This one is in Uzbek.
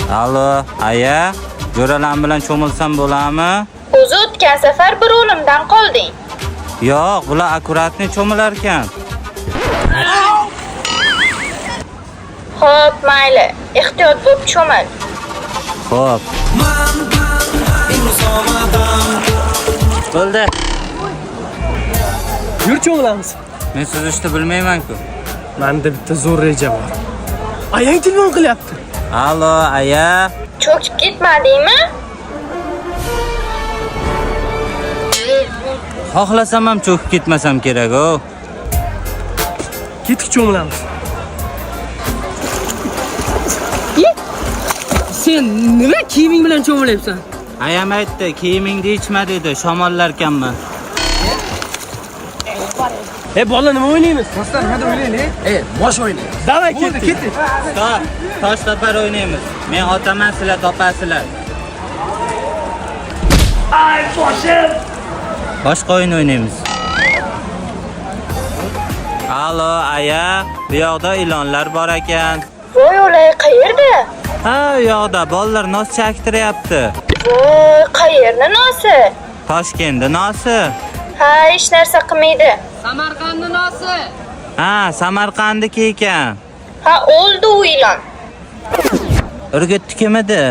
Allo, aya, jo'ralar bilan cho'milsam bo'ladimi? O'zi o'tgan safar bir o'limdan qolding. Yo'q, bular akkuratni cho'milar ekan. Xo'p, mayli. Ehtiyot bo'lib cho'mil. Xo'p. Bo'ldi. Yur cho'milamiz. Men suzishni bilmayman-ku. Menda bitta zo'r reja bor. Ayang telefon qilyapti. Allo, aya. Cho'kib ketmadingmi? Xohlasam ham cho'kib ketmasam kerak-ku. Ketib cho'milamiz. Sen nima kiyiming bilan cho'milyapsan? Ayam aytdi, kiyimingni ichma dedi, shamollarkanman. Bola nima o'ynaymiz? Do'stlar, nimadir o'ynaylik? Bosh o'ynaylik. Davay ketdik. Stop, tosh topar o'ynaymiz. Men otaman, sizlar topasizlar. Ay, boshim. Boshqa o'yin o'ynaymiz. Allo, aya, bu yoqda ilonlar bor ekan. Voy o'lay, qayerda? Ha, u yoqda bolalar nos chaktiryapti. Voy, qayerni nosi? Toshkentda nosi. Ha, hech narsa qilmaydi. Samarqandni nosi. Ha, Samarqandniki ekan. Ha, o'ldi u ilon. Urgutnikimidi?